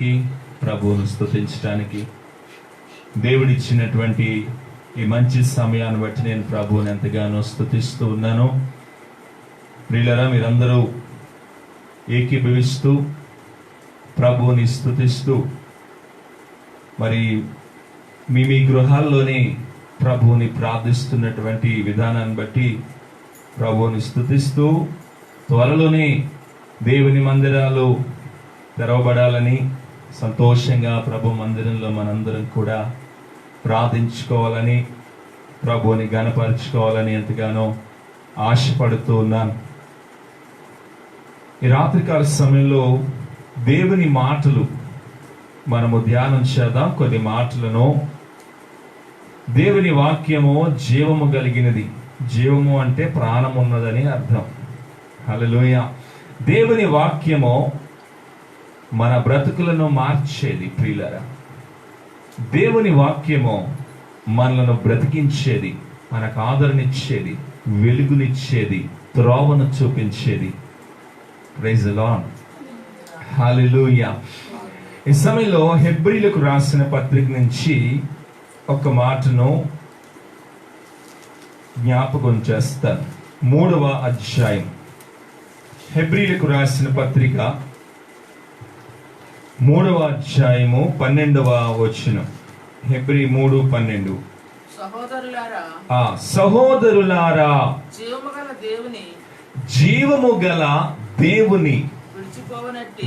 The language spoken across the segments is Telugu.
ప్రభువును స్తుతించడానికి దేవుడిచ్చినటువంటి ఈ మంచి సమయాన్ని బట్టి నేను ప్రభువుని ఎంతగానో స్తుతిస్తూ ఉన్నాను. ప్రియులారా, మీరందరూ ఏకీభవిస్తూ ప్రభువుని స్తుతిస్తూ మరి మీ గృహాల్లోనే ప్రభువుని ప్రార్థిస్తున్నటువంటి విధానాన్ని బట్టి ప్రభువుని స్తుతిస్తూ త్వరలోనే దేవుని మందిరాలు తెరవబడాలని, సంతోషంగా ప్రభు మందిరంలో మనందరం కూడా ప్రార్థించుకోవాలని, ప్రభువుని ఘనపరచుకోవాలని ఎంతగానో ఆశపడుతూ ఉన్నాను. ఈ రాత్రికాల సమయంలో దేవుని మాటలు మనము ధ్యానం చేద్దాం. కొన్ని మాటలను. దేవుని వాక్యము జీవము కలిగినది. జీవము అంటే ప్రాణం ఉన్నదని అర్థం. హల్లెలూయా. దేవుని వాక్యము మన బ్రతుకులను మార్చేది. ప్రియులారా, దేవుని వాక్యము మనలను బ్రతికించేది, మనకు ఆదరణిచ్చేది, వెలుగునిచ్చేది, త్రోవను చూపించేది. Praise the Lord. హల్లెలూయా. ఈ సమయంలో హెబ్రీలకు రాసిన పత్రిక నుంచి ఒక మాటను జ్ఞాపకం చేస్తాను. 3వ అధ్యాయం, హెబ్రీలకు రాసిన పత్రిక 3వ అధ్యాయము 12వ వచనం. హెబ్రీ 3:12. సహోదరులారా, జీవము గల దేవుని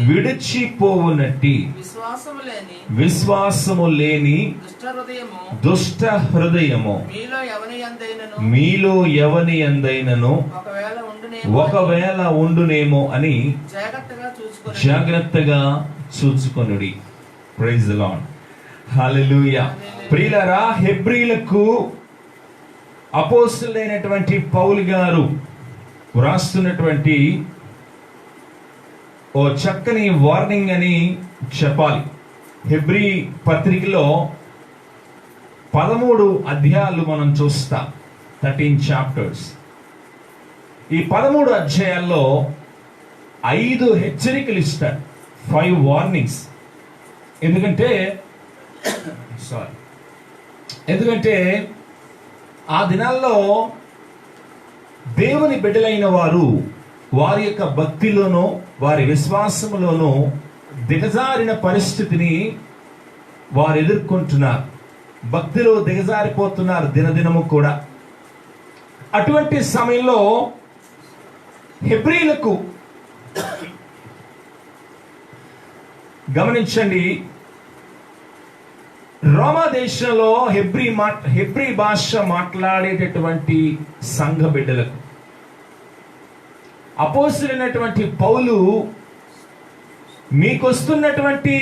విడిచిపోవునట్టి విశ్వాసము లేని దుష్ట హృదయము మీలో ఎవని యందైనను ఒకవేళ ఉండునేమో అని జాగ్రత్తగా చూచుకొనుడి. Praise the Lord. హల్లెలూయా. ప్రియులారా, హెబ్రీలకు అపోస్తలుడైనటువంటి పౌలు గారు వ్రాస్తున్నటువంటి ఓ చక్కని వార్నింగ్ అని చెప్పాలి. హెబ్రీ పత్రికలో 13 అధ్యాయాలు మనం చూస్తాం. 13 చాప్టర్స్. ఈ 13 అధ్యాయాల్లో 5 హెచ్చరికలు ఇస్తాడు. 5 వార్నింగ్స్. ఎందుకంటే ఆ దినాల్లో దేవుని బిడ్డలైన వారు వారి యొక్క భక్తిలోనూ వారి విశ్వాసములోనూ దిగజారిన పరిస్థితిని వారు ఎదుర్కొంటున్నారు. భక్తిలో దిగజారిపోతున్నారు దినదినము కూడా. అటువంటి సమయంలో హెబ్రీలకు గమనించండి, రోమా దేశంలో హెబ్రీ భాష మాట్లాడేటటువంటి సంఘ బిడ్డలకు అపోస్తలుడైనటువంటి పౌలు మీకొస్తున్నటువంటి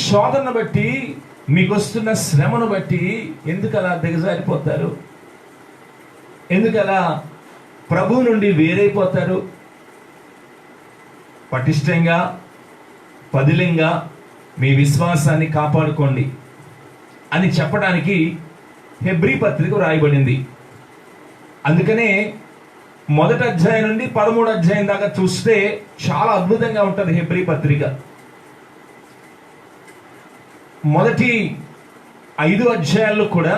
శోధనను బట్టి, మీకొస్తున్న శ్రమను బట్టి ఎందుకు అలా దిగజారిపోతారు? ఎందుకు అలా ప్రభువు నుండి వేరైపోతారు? పటిష్టంగా, పదిలంగా మీ విశ్వాసాన్ని కాపాడుకోండి అని చెప్పడానికి హెబ్రీ పత్రిక రాయబడింది. అందుకనే 1వ అధ్యాయం నుండి 13వ అధ్యాయం దాకా చూస్తే చాలా అద్భుతంగా ఉంటుంది హెబ్రీ పత్రిక. మొదటి 5 అధ్యాయాల్లో కూడా,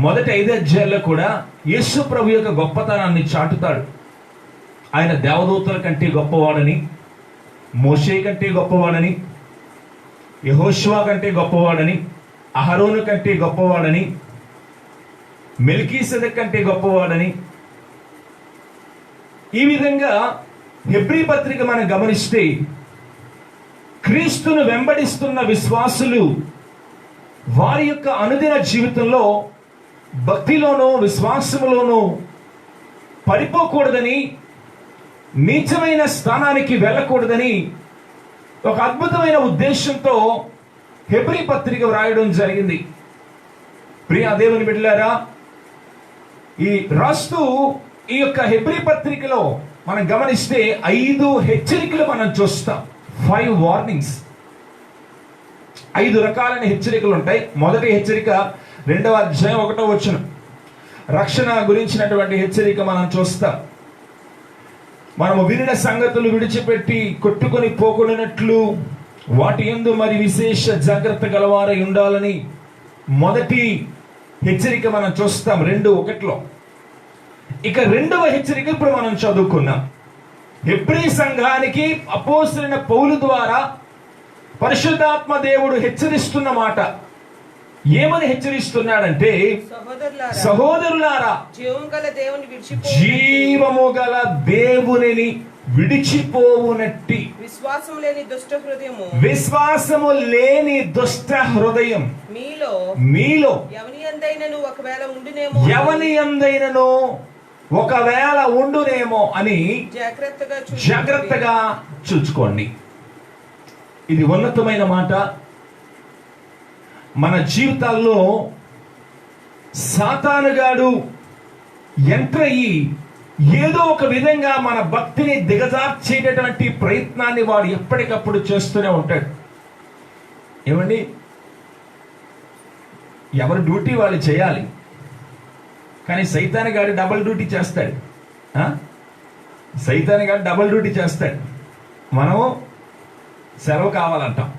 మొదటి 5 అధ్యాయాల్లో కూడా యేసు ప్రభు యొక్క గొప్పతనాన్ని చాటుతాడు. ఆయన దేవదూతల కంటే గొప్పవాడని, మోషే కంటే గొప్పవాడని, యెహోషువ కంటే గొప్పవాడని, అహరోను కంటే గొప్పవాడని, మెల్కీసెదెకు కంటే గొప్పవాడని. ఈ విధంగా హెబ్రీ పత్రిక మనం గమనిస్తే క్రీస్తును వెంబడిస్తున్న విశ్వాసులు వారి యొక్క అనుదిన జీవితంలో భక్తిలోనూ విశ్వాసములోనూ పడిపోకూడదని, నీచమైన స్థానానికి వెళ్ళకూడదని ఒక అద్భుతమైన ఉద్దేశంతో హెబ్రీ పత్రిక వ్రాయడం జరిగింది. ప్రియ దేవుని బిడ్డలారా, ఈ రాస్తూ ఈ యొక్క హెబ్రీ పత్రికలో మనం గమనిస్తే 5 హెచ్చరికలు మనం చూస్తాం. 5 వార్నింగ్స్. 5 రకాలైన హెచ్చరికలు ఉంటాయి. మొదటి హెచ్చరిక 2వ అధ్యాయం 1వ వచనం. రక్షణ గురించినటువంటి హెచ్చరిక మనం చూస్తాం. మనము వినిన సంగతులు విడిచిపెట్టి కొట్టుకొని పోకూడనట్లు వాటి యందు మరి విశేష జాగ్రత్త గలవారై ఉండాలని మొదటి హెచ్చరిక మనం చూస్తాం 2:1. ఇక రెండవ హెచ్చరిక ఇప్పుడు మనం చదువుకున్నాం. హెబ్రీ సంఘానికి అపోస్తలుడైన పౌలు ద్వారా పరిశుద్ధాత్మ దేవుడు హెచ్చరిస్తున్న మాట. ఏమని హెచ్చరిస్తున్నాడంటే, సహోదరులారా, జీవము గల దేవునిని విడిచిపోవునట్టి విశ్వాసము లేని దుష్ట హృదయం మీలో ఎవని యందైనను ఒకవేళ ఉండునేమో అని జాగ్రత్తగా చూసుకోండి. ఇది ఉన్నతమైన మాట. మన జీవితాల్లో సాతానుగాడు ఎంటర్ అయ్యి ఏదో ఒక విధంగా మన భక్తిని దిగజార్చేటటువంటి ప్రయత్నాన్ని వాడు ఎప్పటికప్పుడు చేస్తూనే ఉంటాడు. ఏమండి, ఎవరి డ్యూటీ వాళ్ళు చేయాలి, కానీ సైతానుగాడు డబుల్ డ్యూటీ చేస్తాడు. సైతానుగాడు డబుల్ డ్యూటీ చేస్తాడు. మనము సెలవు కావాలంటాం,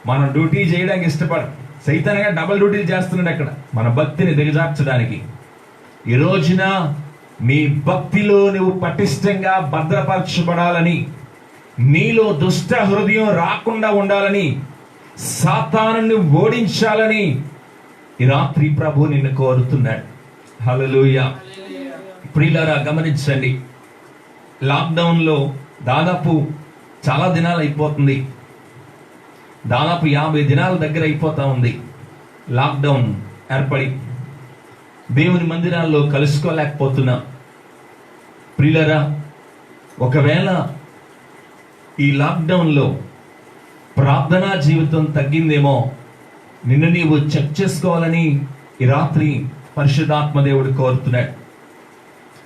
మనం డ్యూటీ చేయడానికి ఇష్టపడం. సైతానుగా డబుల్ డ్యూటీలు చేస్తున్నాడు అక్కడ మన భక్తిని దిగజార్చడానికి. ఈ రోజున నీ భక్తిలో నువ్వు పటిష్టంగా భద్రపరచబడాలని, నీలో దుష్ట హృదయం రాకుండా ఉండాలని, సాతానుని ఓడించాలని ఈ రాత్రి ప్రభు నిన్ను కోరుతున్నాడు. హల్లెలూయా. ప్రియులారా, గమనించండి. లాక్డౌన్లో దాదాపు చాలా దినాలు అయిపోతుంది. దాదాపు 50 దినాల దగ్గర అయిపోతా ఉంది లాక్డౌన్ ఏర్పడి. దేవుని మందిరాల్లో కలుసుకోలేకపోతున్నాం. ప్రియులారా, ఒకవేళ ఈ లాక్డౌన్లో ప్రార్థనా జీవితం తగ్గిందేమో నిన్ను నీవు చెక్ చేసుకోవాలని ఈ రాత్రి పరిశుద్ధాత్మ దేవుడు కోరుతున్నాడు.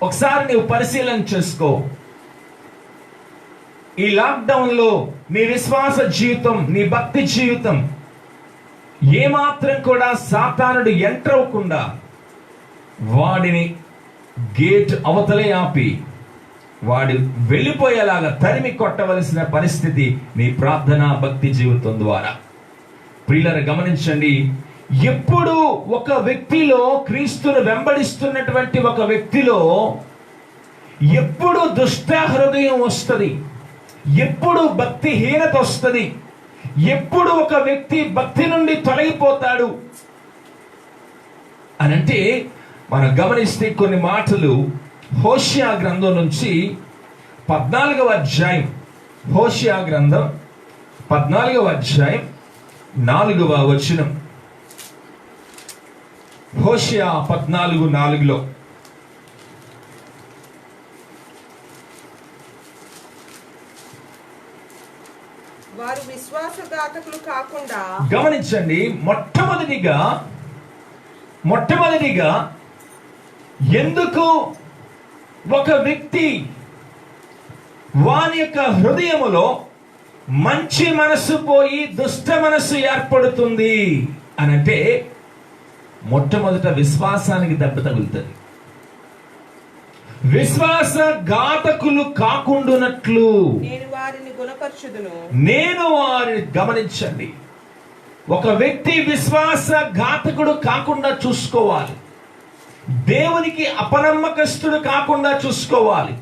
ఒకసారి నీవు పరిశీలన చేసుకో. ఈ లాక్డౌన్ లో నీ విశ్వాస జీవితం, నీ భక్తి జీవితం ఏమాత్రం కూడా సాతానుడు ఎంటర్ అవ్వకుండా వాడిని గేట్ అవతలే ఆపి వాడు వెళ్ళిపోయేలాగా తరిమి కొట్టవలసిన పరిస్థితి నీ ప్రార్థన భక్తి జీవితం ద్వారా. ప్రియులారా, గమనించండి. ఎప్పుడు ఒక వ్యక్తిలో, క్రీస్తును వెంబడిస్తున్నటువంటి ఒక వ్యక్తిలో ఎప్పుడు దుష్ట హృదయం వస్తుంది, ఎప్పుడు భక్తిహీనత వస్తుంది, ఎప్పుడు ఒక వ్యక్తి భక్తి నుండి తొలగిపోతాడు అనంటే మనం గమనిస్తే కొన్ని మాటలు హోషియా గ్రంథం నుంచి 14వ అధ్యాయం, హోషియా గ్రంథం 14వ అధ్యాయం 4వ వచనం. హోషియా 14:4. వారు విశ్వాసఘాతకులు కాకుండా, గమనించండి, మొట్టమొదటిగా ఎందుకు ఒక వ్యక్తి వాని యొక్క హృదయములో మంచి మనస్సు పోయి దుష్ట మనస్సు ఏర్పడుతుంది అనంటే, మొట్టమొదట విశ్వాసానికి దెబ్బ తగులుతుంది. విశ్వాస ఘాతకులు కాకుండునట్లు నేను వారిని గుణపరచుదును. గమనించండి, ఒక వ్యక్తి విశ్వాస ఘాతకుడు కాకుండా చూసుకోవాలి. దేవునికి అపనమ్మకస్తుడు కాకుండా చూసుకోవాలి.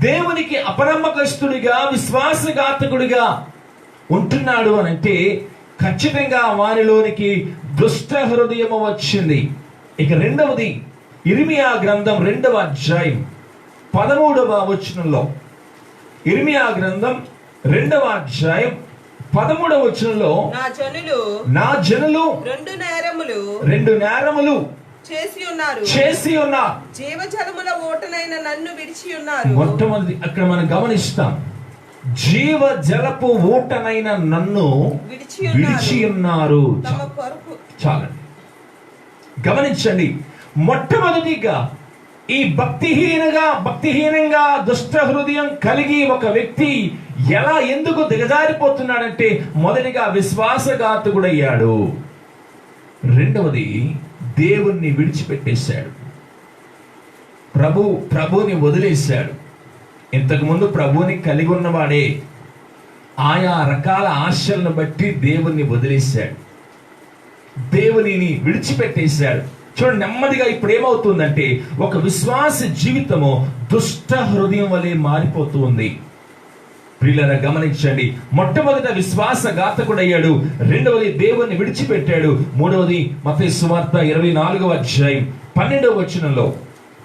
దేవునికి అపనమ్మకస్తుడిగా, విశ్వాసఘాతకుడిగా ఉంటున్నాడు అనంటే ఖచ్చితంగా వారిలోనికి దుష్ట హృదయము వచ్చింది. ఇక రెండవది, ఇర్మియా గ్రంథం 2వ అధ్యాయం 13వ వచనంలో, ఇర్మియా గ్రంథం 2వ అధ్యాయం 13వ వచనంలో, నా జనులు రెండు నేరములు చేసి ఉన్నారు, జీవజలముల ఓటనైన నన్ను విడిచి ఉన్నారు. మొట్టమొదటి అక్కడ మనం గమనిస్తాం, జీవ జలపు ఊటనైన నన్ను విడిచి ఉన్నారు. చాలండి, గమనించండి. మొట్టమొదటిగా ఈ భక్తిహీనంగా దుష్ట హృదయం కలిగి ఒక వ్యక్తి ఎందుకు దిగజారిపోతున్నాడంటే, మొదటిగా విశ్వాసఘాతకుడయ్యాడు. రెండవది, దేవుణ్ణి విడిచిపెట్టేశాడు. ప్రభుని వదిలేశాడు. ఇంతకుముందు ప్రభుని కలిగి ఉన్నవాడే ఆయా రకాల ఆశలను బట్టి దేవుణ్ణి వదిలేశాడు, దేవునిని విడిచిపెట్టేశాడు. చూడండి, నెమ్మదిగా ఇప్పుడు ఏమవుతుందంటే ఒక విశ్వాస జీవితము దుష్ట హృదయం వలె మారిపోతూ ఉంది. ప్రియులారా గమనించండి, మొట్టమొదట విశ్వాసఘాతకుడయ్యాడు, రెండవది దేవుణ్ణి విడిచిపెట్టాడు, మూడవది మత్తయి సువార్త 24వ అధ్యాయం 12వ వచనంలో,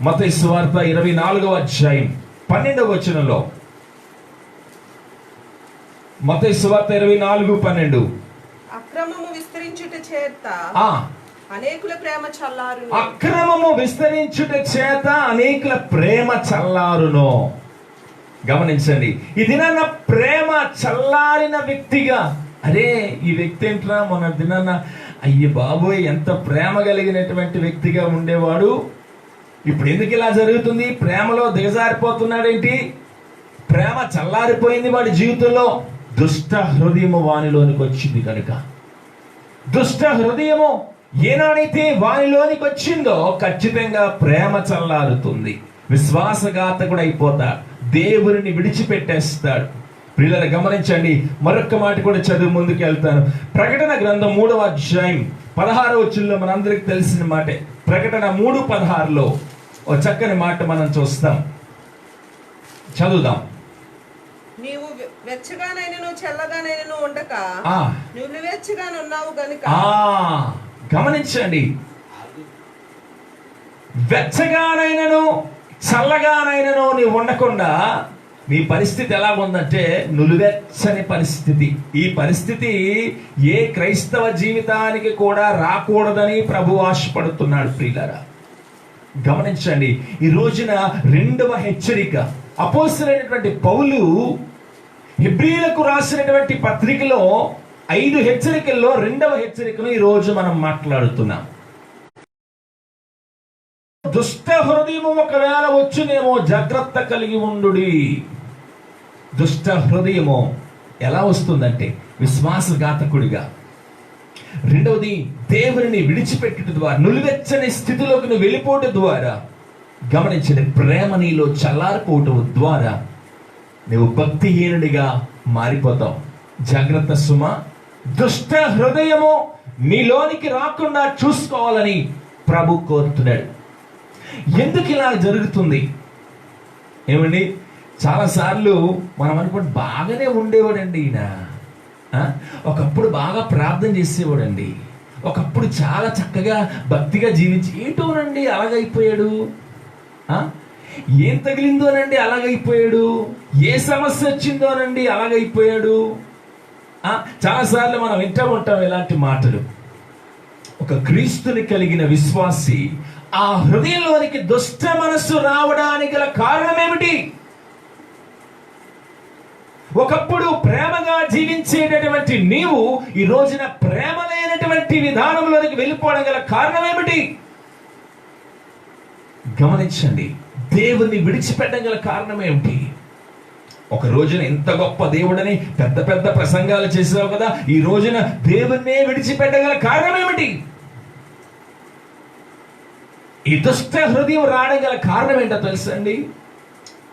మత్తయి సువార్త 24వ అధ్యాయం 12వ వచనంలో, మత్తయి సువార్త 24:12 అక్రమము విస్తరించుట చేత అనేకుల ప్రేమ చల్లారును. అక్రమము విస్తరించుట చేత అనేకుల ప్రేమ చల్లారును. గమనించండి, ఈ దినాన ప్రేమ చల్లారిన వ్యక్తిగా, అరే ఈ వ్యక్తి ఏంట్రా మన దినాన అయ్య బాబోయ్ ఎంత ప్రేమ కలిగినటువంటి వ్యక్తిగా ఉండేవాడు, ఇప్పుడు ఎందుకు ఇలా జరుగుతుంది, ప్రేమలో దిగజారిపోతున్నాడేంటి, ప్రేమ చల్లారిపోయింది వాడి జీవితంలో. దుష్ట హృదయము వానిలోనికి వచ్చింది కనుక. దుష్ట హృదయము ఏనాడైతే వానిలోనికి వచ్చిందో ఖచ్చితంగా ప్రేమ చల్లారుతుంది, విశ్వాసఘాతకుడు అయిపోతాడు, దేవుని విడిచిపెట్టేస్తాడు. ప్రియులారా గమనించండి, మరొక మాట కూడా చదువు ముందుకు వెళ్తాను. ప్రకటన గ్రంథం 3వ అధ్యాయం 16వ వచనంలో మనందరికి తెలిసిన మాటే. ప్రకటన 3:16లో ఓ చక్కని మాట మనం చూస్తాం, చదువుదాం. నీవు వెచ్చగానైనను చల్లగానైనను ఉండక నువ్వు వెచ్చగానున్నావు గనుక. గమనించండి, వెచ్చగానైనను చల్లగానైనను నీవు ఉండకుండా నీ పరిస్థితి ఎలా ఉందంటే నులువెచ్చని పరిస్థితి. ఈ పరిస్థితి ఏ క్రైస్తవ జీవితానికి కూడా రాకూడదని ప్రభు ఆశపడుతున్నాడు. ప్రియులారా గమనించండి, ఈ రోజున రెండవ హెచ్చరిక అపోస్తలుడైనటువంటి పౌలు హెబ్రీయులకు రాసినటువంటి పత్రికలో 5 హెచ్చరికల్లో రెండవ హెచ్చరికను ఈ రోజు మనం మాట్లాడుతున్నాం. దుష్ట హృదయము ఒకవేళ వచ్చునేమో జాగ్రత్త కలిగి ఉండుడి. దుష్ట హృదయము ఎలా వస్తుందంటే విశ్వాసఘాతకుడిగా, రెండవది దేవుని విడిచిపెట్టుట ద్వారా, నులివెచ్చని స్థితిలోకి నువ్వు వెళ్ళిపోవడం ద్వారా, గమనించండి ప్రేమ నీలో చల్లారిపోవటం ద్వారా నువ్వు భక్తిహీనుడిగా మారిపోతావు. జాగ్రత్త సుమ, దుష్ట హృదయము నీలోనికి రాకుండా చూసుకోవాలని ప్రభు కోరుతున్నాడు. ఎందుకు ఇలా జరుగుతుంది ఏమండి? చాలాసార్లు మనం అనుకుంటే బాగానే ఉండేవాడండి ఈయన, ఒకప్పుడు బాగా ప్రార్థన చేసేవాడండి, ఒకప్పుడు చాలా చక్కగా భక్తిగా జీవించి, ఏంటోనండి అలాగైపోయాడు, ఏం తగిలిందోనండి అలాగైపోయాడు, ఏ సమస్య వచ్చిందోనండి అలాగైపోయాడు. చాలాసార్లు మనం వింటూ ఉంటాం ఇలాంటి మాటలు. ఒక క్రీస్తుని కలిగిన విశ్వాసి ఆ హృదయంలోనికి దుష్ట మనస్సు రావడానికి గల కారణం ఏమిటి? ఒకప్పుడు ప్రేమగా జీవించేటటువంటి నీవు ఈ రోజున ప్రేమ లేనటువంటి విధానంలోనికి వెళ్ళిపోవడం గల కారణం ఏమిటి? గమనించండి, దేవుణ్ణి విడిచిపెట్టడం గల కారణం ఏమిటి? ఒక రోజున ఎంత గొప్ప దేవుడని పెద్ద పెద్ద ప్రసంగాలు చేసావు కదా, ఈ రోజున దేవుణ్ణే విడిచిపెట్టగల కారణం ఏమిటి? ఈ దుష్ట హృదయం రావడం గల కారణం ఏంటో తెలుసండి?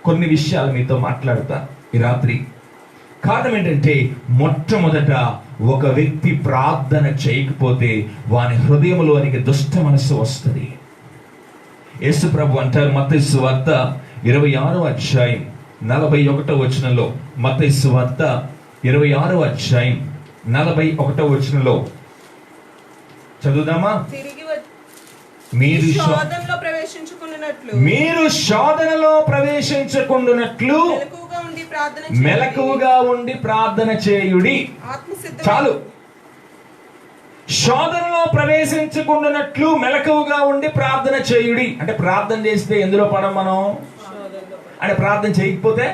కొన్ని విషయాలు మీతో మాట్లాడతా ఈ రాత్రి. కారణం ఏంటంటే, మొట్టమొదట ఒక వ్యక్తి ప్రార్థన చేయకపోతే వాని హృదయంలోనికి దుష్ట మనస్సు వస్తుంది. యేసు ప్రభు అంటారు మత్తయి సువార్త 26వ అధ్యాయం 41వ వచనంలో, మత్తయి సువార్త 26వ అధ్యాయం 41వ వచనంలో చదువుదామా? మీరు శోధనలో ప్రవేశించుకున్నట్లు మెలకువగా ఉండి ప్రార్థన చేయుడి. చాలు. శోధనలో ప్రవేశించుకున్నట్లు మెలకువగా ఉండి ప్రార్థన చేయుడి అంటే ప్రార్థన చేస్తే ఎందులో పడం మనం? అంటే ప్రార్థన చేయకపోతే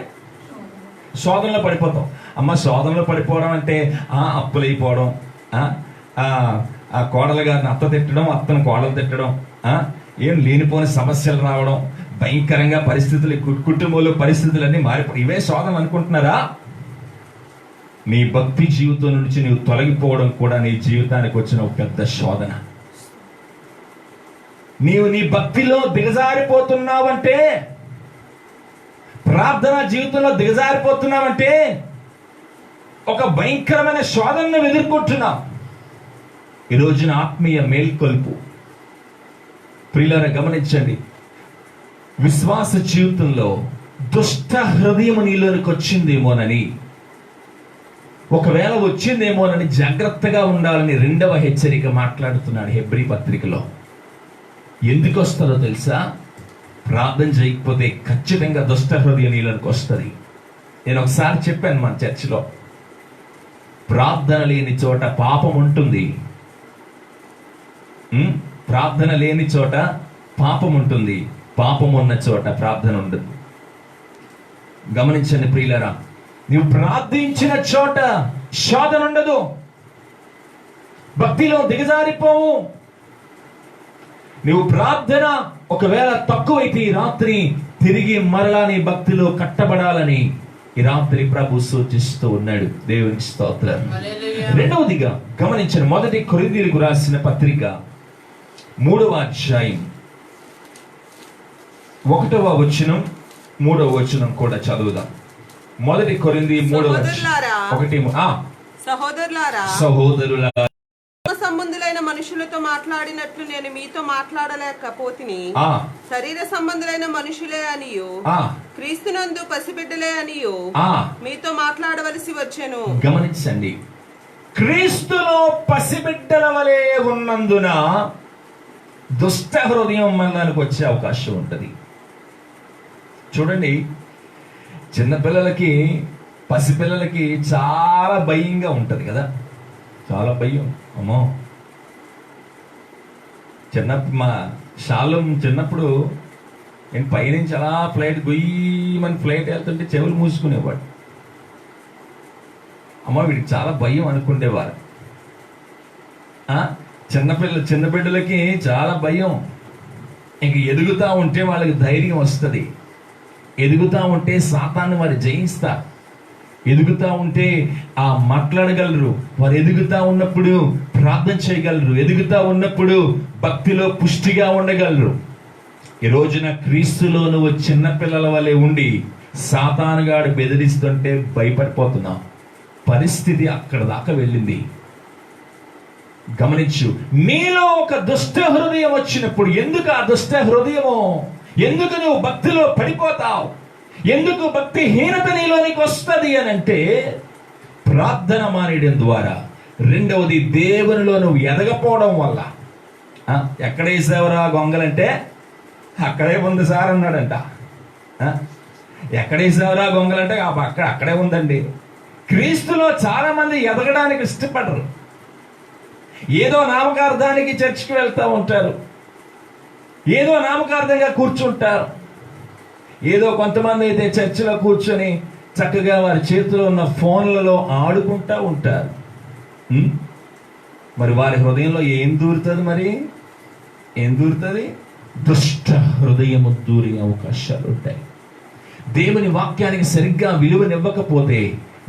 శోధనలో పడిపోతాం. అమ్మ, శోధనలో పడిపోవడం అంటే అప్పులైపోవడం, ఆ కోడలు గారిని అత్త తిట్టడం, అత్తను కోడలు తిట్టడం, ఏం లేనిపోని సమస్యలు రావడం, భయంకరంగా పరిస్థితులు, కుటుంబంలో పరిస్థితులన్నీ మారిపో, ఇవే శోధనలు అనుకుంటున్నారా? నీ భక్తి జీవితం నుంచి నీవు తొలగిపోవడం కూడా నీ జీవితానికి వచ్చిన ఒక పెద్ద శోధన. నీవు నీ భక్తిలో దిగజారిపోతున్నావంటే, ప్రార్థన జీవితంలో దిగజారిపోతున్నావంటే ఒక భయంకరమైన శోధనను ఎదుర్కొంటున్నావు. ఈ రోజున ఆత్మీయ మేల్కొల్పు ప్రియులారా గమనించండి. విశ్వాస జీవితంలో దుష్ట హృదయం నీలోనికి వచ్చిందేమోనని, ఒకవేళ వచ్చిందేమోనని జాగ్రత్తగా ఉండాలని రెండవ హెచ్చరిక మాట్లాడుతున్నాడు హెబ్రీ పత్రికలో. ఎందుకు వస్తుందో తెలుసా? ప్రార్థన చేయకపోతే ఖచ్చితంగా దుష్ట హృదయం నీలోనికి వస్తుంది. నేను ఒకసారి చెప్పాను మన చర్చిలో, ప్రార్థన లేని చోట పాపం ఉంటుంది. ప్రార్థన లేని చోట పాపం ఉంటుంది, పాపం ఉన్న చోట ప్రార్థన ఉండదు. గమనించండి ప్రియులారా, నువ్వు ప్రార్థించిన చోట శోధన ఉండదు, భక్తిలో దిగజారిపోవు. నువ్వు ప్రార్థన ఒకవేళ తక్కువైతే ఈ రాత్రి తిరిగి మరలా నీ భక్తిలో కట్టబడాలని ఈ రాత్రి ప్రభు సూచిస్తూ ఉన్నాడు. దేవునికి స్తోత్రం. రెండవదిగా గమనించండి, మొదటి కొరింథీయులకు రాసిన పత్రిక 3వ అధ్యాయం 1వ వచనం 3వ వచనం కూడా చదువుదాం. మొదటి కొరింథీ 3:1. సహోదరులారా, సంబంధులైన మనుషులతో మాట్లాడినట్లు నేను మీతో మాట్లాడలేకపోతిని. శరీర సంబంధులైన మనుషులే అనియు క్రీస్తునందు పసిబిడ్డలే అనియు మీతో మాట్లాడవలసి వచ్చెను. గమనించండి, క్రీస్తులో పసిబిడ్డల వలె ఉన్నందున దుష్ట హృదయం మనలోకి వచ్చే అవకాశం ఉంటుంది. చూడండి, చిన్నపిల్లలకి, పసిపిల్లలకి చాలా భయంగా ఉంటుంది కదా, చాలా భయం. అమ్మో, మా శాలం చిన్నప్పుడు నేను పైనుంచి అలా ఫ్లైట్ గొయ్యమని ఫ్లైట్ వెళ్తుంటే చెవులు మూసుకునేవాడు. అమ్మ వీడికి చాలా భయం అనుకునేవారు. చిన్న బిడ్డలకి చాలా భయం. ఇంక ఎదుగుతూ ఉంటే వాళ్ళకి ధైర్యం వస్తుంది, ఎదుగుతూ ఉంటే సాతాన్ని వారు జయిస్తారు, ఎదుగుతూ ఉంటే మాట్లాడగలరు, వారు ఎదుగుతూ ఉన్నప్పుడు ప్రార్థన చేయగలరు, ఎదుగుతూ ఉన్నప్పుడు భక్తిలో పుష్టిగా ఉండగలరు. ఈ రోజున క్రీస్తులో నువ్వు చిన్న పిల్లల వలె ఉండి సాతానుగాడు బెదిరిస్తుంటే భయపడిపోతున్నావు. పరిస్థితి అక్కడ దాకా వెళ్ళింది. గమనించు, నీలో ఒక దుష్ట హృదయం వచ్చినప్పుడు, ఎందుకు ఆ దుష్ట హృదయము, ఎందుకు నువ్వు భక్తిలో పడిపోతావు, ఎందుకు భక్తిహీనత నీలోనికి వస్తుంది అని అంటే ప్రార్థన మానేయడం ద్వారా. రెండవది, దేవునిలో నువ్వు ఎదగపోవడం వల్ల. ఎక్కడ వేసావురా గొంగలంటే అక్కడే ఉంది సార్ అన్నాడంట. ఎక్కడ వేసావురా గొంగలంటే అక్కడే ఉందండి. క్రీస్తులో చాలా మంది ఎదగడానికి ఇష్టపడరు. ఏదో నామకార్థానికి చర్చికి వెళ్తూ ఉంటారు, ఏదో నామకార్థంగా కూర్చుంటారు, ఏదో కొంతమంది అయితే చర్చిలో కూర్చొని చక్కగా వారి చేతిలో ఉన్న ఫోన్లలో ఆడుకుంటూ ఉంటారు. మరి వారి హృదయంలో ఏం దూరుతుంది? మరి ఏం దూరుతుంది? దుష్ట హృదయము దూరే అవకాశాలు ఉంటాయి. దేవుని వాక్యానికి సరిగ్గా విలువనివ్వకపోతే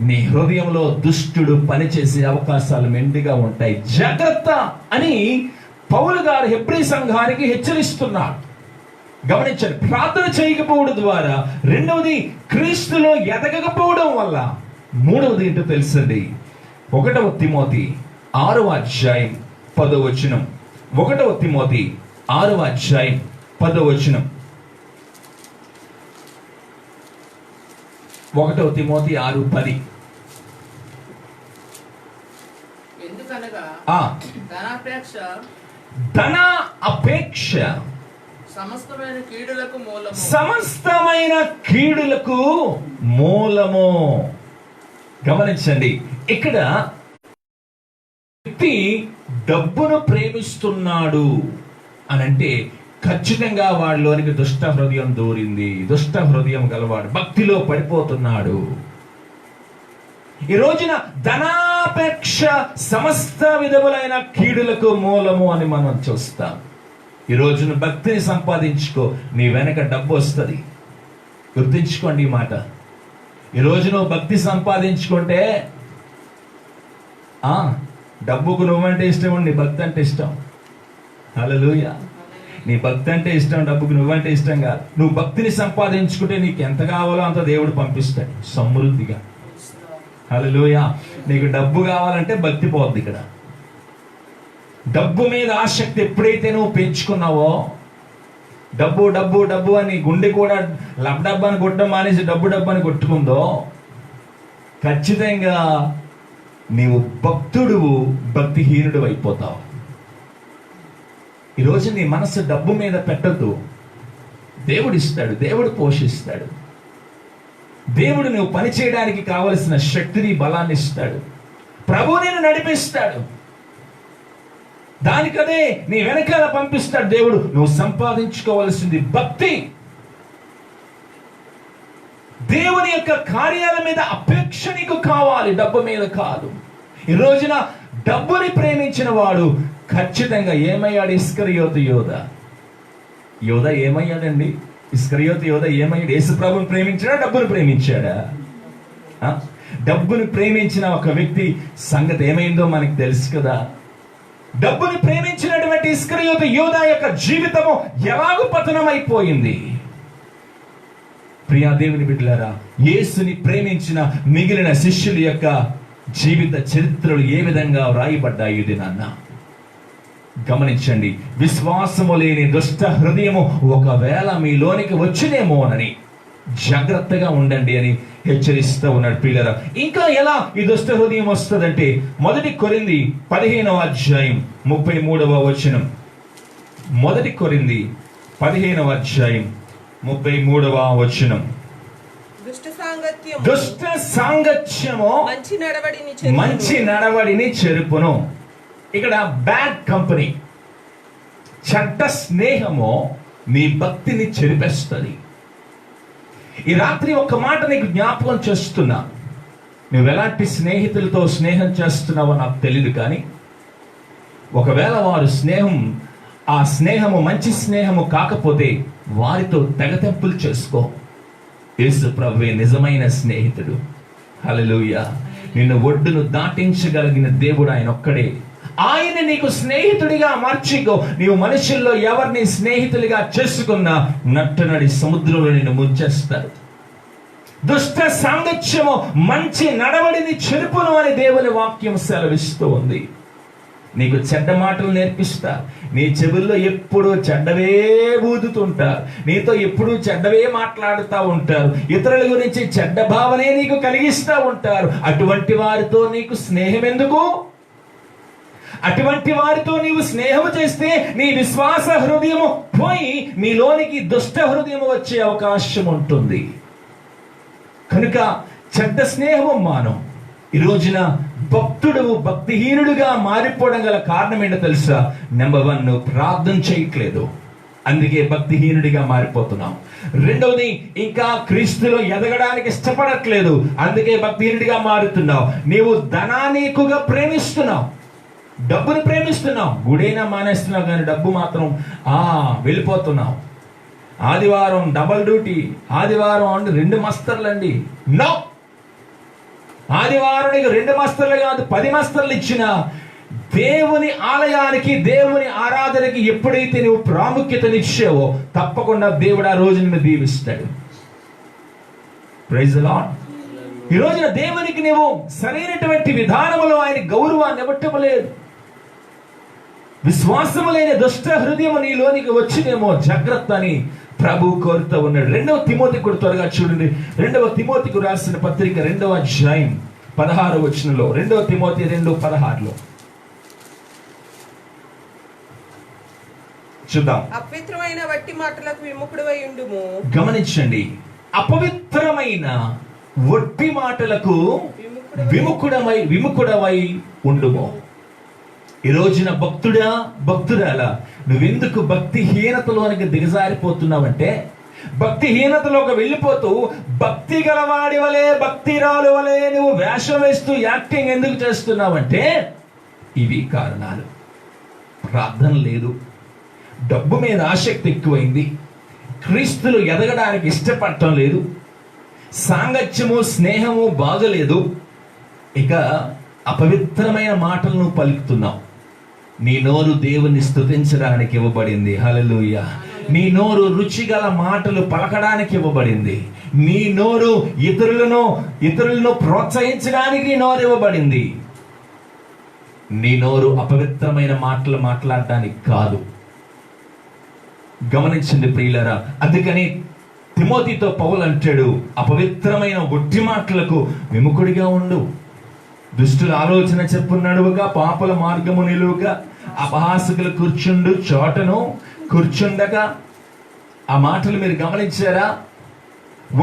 నీ హృదయంలో దుష్టుడు పనిచేసే అవకాశాలు మెండుగా ఉంటాయి. జాగ్రత్త అని పౌలు గారు హెబ్రీ సంఘానికి హెచ్చరిస్తున్నారు. గమనించండి, ప్రార్థన చేయకపోవడం ద్వారా, రెండవది క్రీస్తులో ఎదగకపోవడం వల్ల, మూడవది ఏంటో తెలుసండి. 1వ తిమోతి 6వ అధ్యాయం 10వ వచనం. 1వ తిమోతి 6వ అధ్యాయం 10వ వచనం. 1వ తిమోతి 6:10. ఎందుకనగా ధన అపేక్ష సమస్తమైన కీడులకు మూలము. గమనించండి, ఇక్కడ వ్యక్తి డబ్బును ప్రేమిస్తున్నాడు అనంటే ఖచ్చితంగా వాడిలోనికి దుష్ట హృదయం దూరింది. దుష్ట హృదయం గలవాడు భక్తిలో పడిపోతున్నాడు. ఈ రోజున ధనాపేక్ష సమస్త విధములైన కీడులకు మూలము అని మనం చూస్తాం. ఈ రోజున భక్తిని సంపాదించుకో, నీ వెనక డబ్బు వస్తుంది. గుర్తుంచుకోండి ఈ మాట. ఈ రోజు నువ్వు భక్తి సంపాదించుకుంటే డబ్బుకు నువ్వంటే ఇష్టం, నీ భక్తి అంటే ఇష్టం. హల్లెలూయా. నీ భక్తి అంటే ఇష్టం, డబ్బుకి నువ్వంటే ఇష్టం కాదు. నువ్వు భక్తిని సంపాదించుకుంటే నీకు ఎంత కావాలో అంత దేవుడు పంపిస్తాడు సమృద్ధిగా. హల్లెలూయా. నీకు డబ్బు కావాలంటే భక్తి పోద్ది. ఇక్కడ డబ్బు మీద ఆసక్తి ఎప్పుడైతే నువ్వు పెంచుకున్నావో, డబ్బు డబ్బు డబ్బు అని గుండె కూడా డబ్బు అని కొట్టడం మానేసి డబ్బు డబ్బు అని కొట్టుకుందో, ఖచ్చితంగా నీవు భక్తుడు భక్తిహీనుడు అయిపోతావు. ఈరోజు నీ మనసు డబ్బు మీద పెట్టద్దు. దేవుడు ఇస్తాడు, దేవుడు పోషిస్తాడు. దేవుడు నువ్వు పని చేయడానికి కావలసిన శక్తిని, బలాన్ని ఇస్తాడు. ప్రభువు నిన్ను నడిపిస్తాడు. దానికదే నీ వెనకాల పంపిస్తాడు దేవుడు. నువ్వు సంపాదించుకోవాల్సింది భక్తి. దేవుని యొక్క కార్యాల మీద అపేక్ష నీకు కావాలి, డబ్బు మీద కాదు. ఈ రోజున డబ్బుని ప్రేమించిన వాడు ఖచ్చితంగా ఏమయ్యాడు? ఇస్కరియోతు యోధ. యోధ ఏమయ్యాడండి? ఇస్కరియోతు యోధ ఏమయ్యాడు? యేసు ప్రభువుని ప్రేమించాడా, డబ్బును ప్రేమించాడా? డబ్బుని ప్రేమించిన ఒక వ్యక్తి సంగతి ఏమైందో మనకి తెలుసు కదా. డబ్బుని ప్రేమించినటువంటి ఇస్కరియోతు యోధ యొక్క జీవితము ఎలాగూ పతనమైపోయింది. ప్రియా దేవుని బిడ్డలారా, యేసుని ప్రేమించిన మిగిలిన శిష్యుల యొక్క జీవిత చరిత్రలు ఏ విధంగా వ్రాయబడ్డాయి ఇది నాన్న గమనించండి. విశ్వాసము లేని దుష్ట హృదయము ఒకవేళ మీలోనికి వచ్చినేమోనని జాగ్రత్తగా ఉండండి అని హెచ్చరిస్తూ ఉన్నాడు ప్రియులారా. ఇంకా ఎలా ఈ దుష్ట హృదయం వస్తుందంటే, 1 కొరింథీ 15వ అధ్యాయం 33వ వచనం. 1 కొరింథీ 15వ అధ్యాయం 33వ వచనం. దుష్ట సాంగత్యము మంచి నడవడిని చెరుపును. ఇక్కడ బ్యాడ్ కంపెనీ, చెడ్డ స్నేహము నీ భక్తిని చెరిపేస్తుంది. ఈ రాత్రి ఒక మాట నీకు జ్ఞాపకం చేస్తున్నా. నువ్వు ఎలాంటి స్నేహితులతో స్నేహం చేస్తున్నావో నాకు తెలియదు, కానీ ఒకవేళ వారు ఆ స్నేహము మంచి స్నేహము కాకపోతే వారితో తెగతెంపులు చేసుకో. యేసు ప్రభువే నిజమైన స్నేహితుడు. హల్లెలూయా. నిన్ను ఒడ్డును దాటించగలిగిన దేవుడు ఆయన ఒక్కడే. ఆయన నీకు స్నేహితుడిగా మార్చుకో. నీవు మనుషుల్లో ఎవరిని స్నేహితులుగా చేసుకున్నా నట్టనడి సముద్రంలో నిన్ను ముంచేస్తారు. దుష్ట సాంగత్యము మంచి నడవడిని చెరుపును అని దేవుని వాక్యం సెలవిస్తూ ఉంది. నీకు చెడ్డ మాటలు నేర్పిస్తా. నీ చెవుల్లో ఎప్పుడూ చెడ్డవే ఊదుతుంటారు. నీతో ఎప్పుడూ చెడ్డవే మాట్లాడుతూ ఉంటారు. ఇతరుల గురించి చెడ్డ భావనే నీకు కలిగిస్తూ ఉంటారు. అటువంటి వారితో నీకు స్నేహం ఎందుకు? అటువంటి వారితో నీవు స్నేహం చేస్తే నీ విశ్వాస హృదయము పోయి నీలోనికి దుష్ట హృదయము వచ్చే అవకాశం ఉంటుంది. కనుక చెడ్డ స్నేహము మానం. ఈ రోజున భక్తుడు భక్తిహీనుడుగా మారిపోవడం గల కారణం ఏంటో తెలుసా? నెంబర్ 1, నువ్వు ప్రార్థన చేయట్లేదు, అందుకే భక్తిహీనుడిగా మారిపోతున్నావు. రెండవది, ఇంకా క్రీస్తులో ఎదగడానికి ఇష్టపడట్లేదు, అందుకే భక్తిహీనుడిగా మారుతున్నావు. నీవు ధనాన్ని ఎక్కువగా ప్రేమిస్తున్నావు, డబ్బుని ప్రేమిస్తున్నావు. గుడైనా మానేస్తున్నావు, కానీ డబ్బు మాత్రం వెళ్ళిపోతున్నావు. ఆదివారం డబల్ డ్యూటీ, ఆదివారం అంటే 2 మస్తర్లండి. నో, ఆదివారానికి 2 మస్తర్లు కాదు, 10 మస్తర్లు ఇచ్చిన దేవుని ఆలయానికి, దేవుని ఆరాధనకి ఎప్పుడైతే నువ్వు ప్రాముఖ్యతనిచ్చావో తప్పకుండా దేవుడు ఆ రోజు నిన్ను దీవిస్తాడు. Praise the lord. ఈ రోజున దేవునికి నువ్వు సరైనటువంటి విధానములో ఆయన గౌరవాన్ని ఇవ్వటలేదు. విశ్వాసము లేని దుష్ట హృదయం నీలోనికి వచ్చినేమో, జాగ్రత్త అని ప్రభు కోరుతూ ఉన్నాడు. 2వ తిమోతికు త్వరగా చూడండి. 2వ తిమోతికు రాసిన పత్రిక 2వ అధ్యాయం 16వ వచనంలో. 2వ తిమోతి 2:16 చూద్దాం. అపవిత్రమైన వట్టి మాటలకు విముఖుడవై ఉండుము. గమనించండి, అపవిత్రమైన వట్టి మాటలకు విముఖుడవై ఉండుము. ఈ రోజున భక్తురాలా, నువ్వెందుకు భక్తిహీనతలోనికి దిగజారిపోతున్నావంటే, భక్తిహీనతలోకి వెళ్ళిపోతూ భక్తి గలవాడి వలె, భక్తిరాలు వలె నువ్వు వేషం వేస్తూ యాక్టింగ్ ఎందుకు చేస్తున్నావంటే ఇవి కారణాలు. ప్రార్థన లేదు, డబ్బు మీద ఆసక్తి ఎక్కువైంది, క్రీస్తులు ఎదగడానికి ఇష్టపడటం లేదు, సాంగత్యము స్నేహము బాగలేదు, ఇక అపవిత్రమైన మాటలను పలుకుతున్నావు. నీ నోరు దేవుని స్తుతించడానికి ఇవ్వబడింది. హల్లెలూయా. నీ నోరు రుచిగల మాటలు పలకడానికి ఇవ్వబడింది. నీ నోరు ఇతరులను ప్రోత్సహించడానికి నీ నోరు ఇవ్వబడింది. నీ నోరు అపవిత్రమైన మాటలు మాట్లాడడానికి కాదు. గమనించండి ప్రియులారా. అందుకని తిమోతితో పౌలు అంటాడు, అపవిత్రమైన ఒట్టి మాటలకు విముఖుడిగా ఉండు. దుష్టుల ఆలోచన చెప్పు నడువుగా, పాపల మార్గము నిలువుగా, అపహాసకులు కూర్చుండు చోటను కూర్చుండగా. ఆ మాటలు మీరు గమనించారా?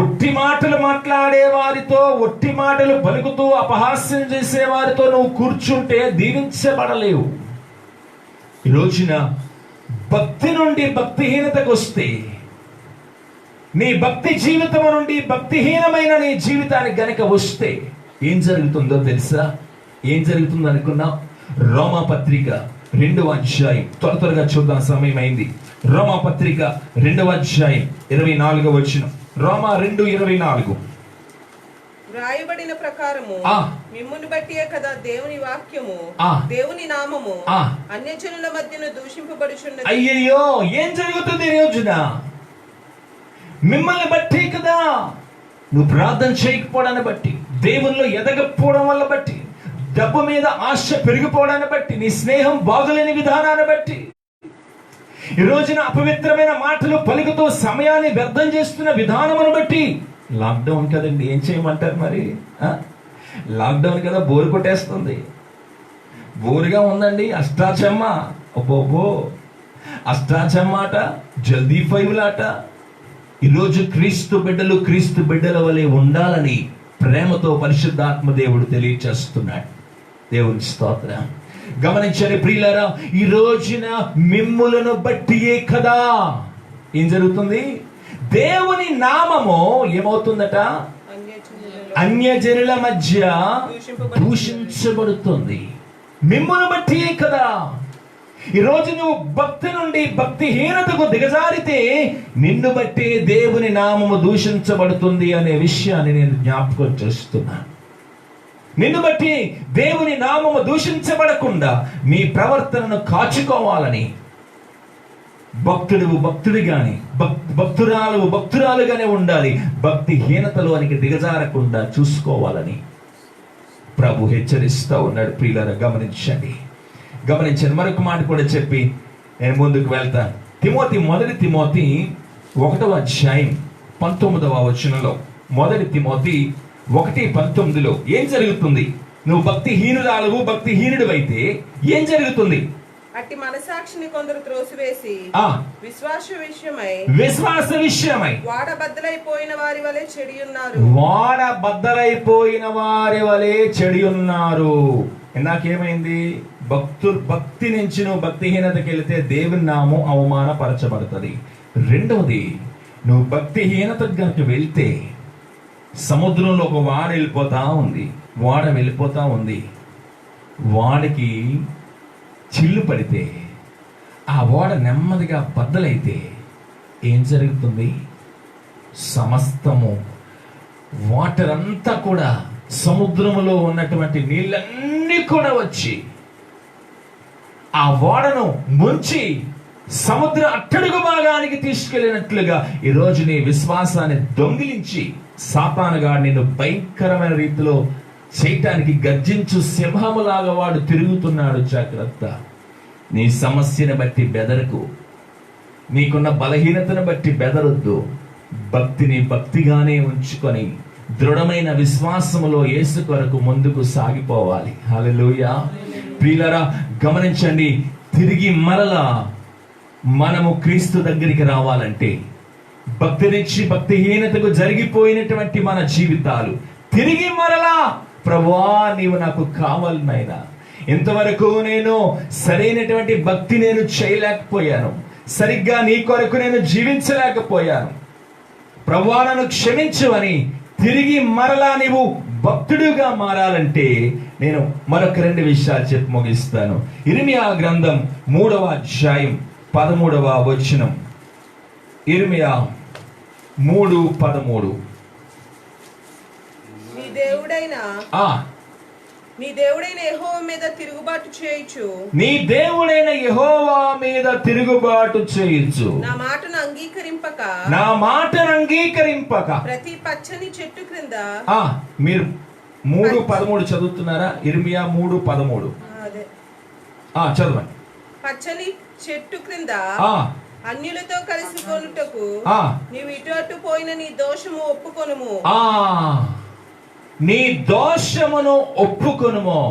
ఒట్టి మాటలు మాట్లాడే వారితో, ఒట్టి మాటలు పలుకుతూ అపహాస్యం చేసే వారితో నువ్వు కూర్చుంటే దీవించబడలేవు. ఈ రోజున భక్తి నుండి భక్తిహీనతకు వస్తే, నీ భక్తి జీవితం నుండి భక్తిహీనమైన నీ జీవితానికి గనక వస్తే ఏం జరుగుతుందో తెలుసా? ఏం జరుగుతుందో అనుకున్నావు? రోమాపత్రిక 2వ అధ్యాయం, త్వరగా చూద్దాం, సమయం అయింది. రోమాపత్రిక 2వ అధ్యాయం 24వ వచనం. రోమా 2:24. వ్రాయబడిన ప్రకారము మిమ్మును బట్టియే కదా దేవుని వాక్యము, దేవుని నామము అన్యజనుల మధ్యన దూషింపబడుచున్నది. అయ్యయ్యో, ఏం జరుగుతుంది ఈ రోజున? మిమ్మల్ని బట్టి కదా, నువ్వు ప్రార్థన చేయకపోవడాన్ని బట్టి, దేవుల్లో ఎదగకపోవడం వల్ల బట్టి, డబ్బు మీద ఆశ పెరిగిపోవడాన్ని బట్టి, నీ స్నేహం బాగులేని విధానాన్ని బట్టి, ఈ రోజున అపవిత్రమైన మాటలు పలుకుతూ సమయాన్ని వ్యర్థం చేస్తున్న విధానమును బట్టి. లాక్డౌన్ కదండి, ఏం చేయమంటారు మరి? లాక్డౌన్ కదా, బోరు కొట్టేస్తుంది. బోరుగా ఉందండి. అష్టాచమ్మ, అబ్బోబో, అష్టాచమ్మ ఆట, జల్దీ ఫైవ్లాట. ఈరోజు క్రీస్తు బిడ్డల వలె ఉండాలని ప్రేమతో పరిశుద్ధాత్మ దేవుడు తెలియచేస్తున్నాడు. దేవుని స్తోత్రం. గమనించండి ప్రియులారా, ఈ రోజున మిమ్ములను బట్టియే కదా ఏం జరుగుతుంది? దేవుని నామము ఏమవుతుందట? అన్యజనుల మధ్య దూషించబడుతుంది. మిమ్మును బట్టియే కదా. ఈ రోజు నువ్వు భక్తి నుండి భక్తిహీనతకు దిగజారితే నిన్ను బట్టి దేవుని నామము దూషించబడుతుంది అనే విషయాన్ని నేను జ్ఞాపకం చేస్తున్నాను. నిన్ను బట్టి దేవుని నామము దూషించబడకుండా మీ ప్రవర్తనను కాచుకోవాలని, భక్తుడిగాని భక్తురాలుగానే ఉండాలి. భక్తిహీనతలోనికి దిగజారకుండా చూసుకోవాలని ప్రభు హెచ్చరిస్తూ ఉన్నాడు. ప్రియులారా, గమనించండి. మరొక మాట కూడా చెప్పి నేను ముందుకు వెళ్తాను. మొదటి తిమోతి 1వ అధ్యాయం 19వ వచనంలో, మొదటి తిమోతి 1:19లో ఏం జరుగుతుంది? నువ్వు భక్తిహీనురాలు, భక్తిహీనుడు అయితే ఏం జరుగుతుంది? అట్టి మనసాక్షిని కొందరు త్రోసివేసి విశ్వాస విషయమై వాడబద్దలైపోయిన వారి వలె చెడి ఉన్నారు. ఇందాకేమైంది? భక్తి నుంచి నువ్వు భక్తిహీనతకి వెళితే దేవుని నామం అవమానపరచబడుతుంది. రెండవది, నువ్వు భక్తిహీనతకు గనక వెళ్తే సముద్రంలో ఒక వాడ వెళ్ళిపోతా ఉంది. వాడికి చిల్లు పడితే, ఆ ఓడ నెమ్మదిగా బద్దలైతే ఏం జరుగుతుంది? సమస్తము వాటర్ అంతా కూడా, సముద్రములో ఉన్నటువంటి నీళ్ళన్నీ కూడా వచ్చి ఆ ఓడను ముంచి సముద్ర అట్టడుగు భాగానికి తీసుకెళ్ళినట్లుగా ఈరోజు నీ విశ్వాసాన్ని దొంగిలించి సాతానుగా నిన్ను భయంకరమైన రీతిలో చేయటానికి గర్జించు సింహములాగా వాడు తిరుగుతున్నాడు. జాగ్రత్త. నీ సమస్యను బట్టి బెదరకు, నీకున్న బలహీనతను బట్టి బెదరొద్దు. భక్తిని భక్తిగానే ఉంచుకొని దృఢమైన విశ్వాసములో యేసు కొరకు ముందుకు సాగిపోవాలి. హల్లెలూయా. ప్రియులారా, గమనించండి. తిరిగి మరలా మనము క్రీస్తు దగ్గరికి రావాలంటే, భక్తి నుంచి భక్తిహీనతకు జరిగిపోయినటువంటి మన జీవితాలు తిరిగి మరలా, ప్రభువా నీవు నాకు కావాలి నాయనా, ఇంతవరకు నేను సరైనటువంటి భక్తి నేను చేయలేకపోయాను, సరిగ్గా నీ కొరకు నేను జీవించలేకపోయాను, ప్రభువా నన్ను క్షమించు అని తిరిగి మరలా నీవు భక్తుడుగా మారాలంటే నేను మరొక 2 విషయాలు చెప్పి ముగిస్తాను. ఇర్మియా గ్రంథం 3వ అధ్యాయం 13వ వచనం. ఇర్మియా 3:13. నీ దేవుడైన నీ దేవుడైన యెహోవా మీద తిరుగుబాటు చేయుచు నీ దేవుడైన యెహోవా మీద తిరుగుబాటు చేయొచ్చు. నా మాటను అంగీకరింపక నా మాటను అంగీకరింపక. ప్రతి పచ్చని చెట్టు క్రింద మీరు 3:13 చదువుతున్నారా? ఇర్మియా 3:13 అదే చదవండి. పచ్చని చెట్టు క్రింద ఆ అన్యులతో కలిసి కొనుటకు ఆ నీవు ఇటు అటు పోయిన నీ దోషము ఒప్పుకొనుము. నీ దోషమును ఒప్పుకొనుము.